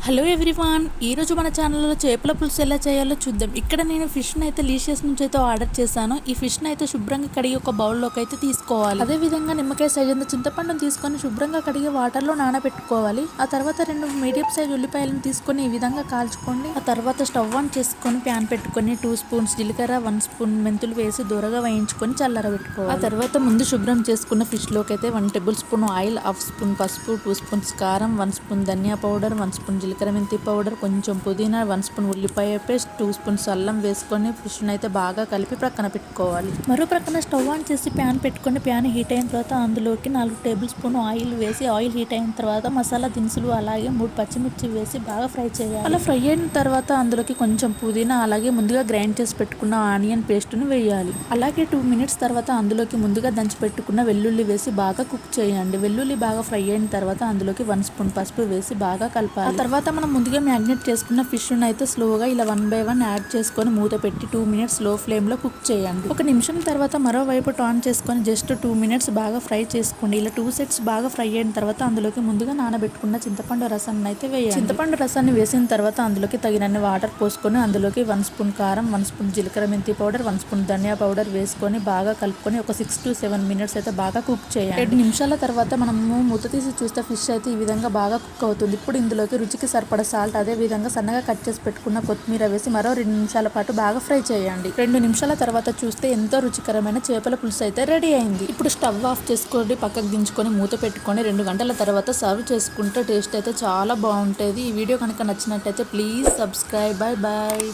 Hello everyone, ఈరోజు మన ఛానల్లో చేపల పులుసు ఎలా చేయాలో చూద్దాం. ఇక్కడ నేను ఫిష్ని అయితే లీషియస్ నుంచి అయితే ఆర్డర్ చేశాను. ఈ ఫిష్ని అయితే శుభ్రంగా కడిగి ఒక బౌల్లోకి అయితే తీసుకోవాలి. అదేవిధంగా నిమ్మకాయ సైజ్ అంత చింతపండును తీసుకొని శుభ్రంగా కడిగి వాటర్లో నానబెట్టుకోవాలి. ఆ తర్వాత 2 మీడియం సైజ్ ఉల్లిపాయలను తీసుకొని ఈ విధంగా కాల్చుకోండి. ఆ తర్వాత స్టవ్ ఆన్ చేసుకొని ప్యాన్ పెట్టుకొని 2 స్పూన్స్ జీలకర్ర, 1 స్పూన్ మెంతులు వేసి దూరగా వేయించుకొని చల్లరబెట్టుకోవాలి. ఆ తర్వాత ముందు శుభ్రం చేసుకున్న ఫిష్లోకి అయితే 1 టేబుల్ స్పూన్ ఆయిల్, 1/2 స్పూన్ పసుపు, 2 స్పూన్స్ కారం, 1 స్పూన్ ధనియా పౌడర్, 1 స్పూన్ జీలకర్ర మెంతి పౌడర్, కొంచెం పుదీనా, 1 స్పూన్ ఉల్లిపాయ పేస్ట్, 2 స్పూన్స్ అల్లం వేసుకొని ఫిష్ని అయితే బాగా కలిపి ప్రక్కన పెట్టుకోవాలి. మరో ప్రక్కన స్టవ్ ఆన్ చేసి ప్యాన్ పెట్టుకొని ప్యాన్ హీట్ అయిన తర్వాత అందులోకి 4 టేబుల్ స్పూన్ ఆయిల్ వేసి ఆయిల్ హీట్ అయిన తర్వాత మసాలా దినుసులు అలాగే 3 పచ్చిమిర్చి వేసి బాగా ఫ్రై చేయాలి. అలా ఫ్రై అయిన తర్వాత అందులోకి కొంచెం పుదీనా అలాగే ముందుగా గ్రైండ్ చేసి పెట్టుకున్న ఆనియన్ పేస్ట్ను వేయాలి. అలాగే 2 మినిట్స్ తర్వాత అందులోకి ముందుగా దంచి పెట్టుకున్న వెల్లుల్లి వేసి బాగా కుక్ చేయండి. వెల్లుల్లి బాగా ఫ్రై అయిన తర్వాత అందులోకి 1 స్పూన్ పసుపు వేసి బాగా కలపాలి. ఆ తర్వాత మనం ముందుగా మ్యాగ్నేట్ చేసుకున్న ఫిష్ అయితే స్లోగా ఇలా 1 బై 1 యాడ్ చేసుకొని మూత పెట్టి 2 మినిట్స్ లో ఫ్లేమ్ లో కుక్ చేయండి. 1 నిమిషం తర్వాత మరోవైపు టర్న్ చేసుకొని జస్ట్ 2 మినిట్స్ బాగా ఫ్రై చేసుకోండి. ఇలా 2 సెట్స్ బాగా ఫ్రై అయిన తర్వాత అందులోకి ముందుగా నానబెట్టుకున్న చింతపండు రసాన్ని అయితే వేయండి. చింతపండు రసాన్ని వేసిన తర్వాత అందులోకి తగినన్ని వాటర్ పోసుకొని అందులోకి 1 స్పూన్ కారం, 1 స్పూన్ జీలకర్ర మెంతి పౌడర్, 1 స్పూన్ ధనియా పౌడర్ వేసుకొని బాగా కలుపుకొని ఒక 6 to 7 మినిట్స్ అయితే బాగా కుక్ చేయండి. 7 నిమిషాల తర్వాత మనము మూత తీసి చూస్తే ఫిష్ అయితే ఈ విధంగా బాగా కుక్ అవుతుంది. ఇప్పుడు ఇందులోకి రుచికి సరిపడ సాల్ట్, అదే విధంగా సన్నగా కట్ చేసి పెట్టుకున్న కొత్తిమీర వేసి మరో 2 నిమిషాల పాటు బాగా ఫ్రై చేయండి. 2 నిమిషాల తర్వాత చూస్తే ఎంతో రుచికరమైన చేపల పులుసు అయితే రెడీ అయింది. ఇప్పుడు స్టవ్ ఆఫ్ చేసుకొని పక్కకు దించుకొని మూత పెట్టుకొని 2 గంటల తర్వాత సర్వ్ చేసుకుంటే టేస్ట్ అయితే చాలా బాగుంటుంది. ఈ వీడియో కనుక నచ్చినట్టయితే ప్లీజ్ సబ్స్క్రైబ్. Bye bye.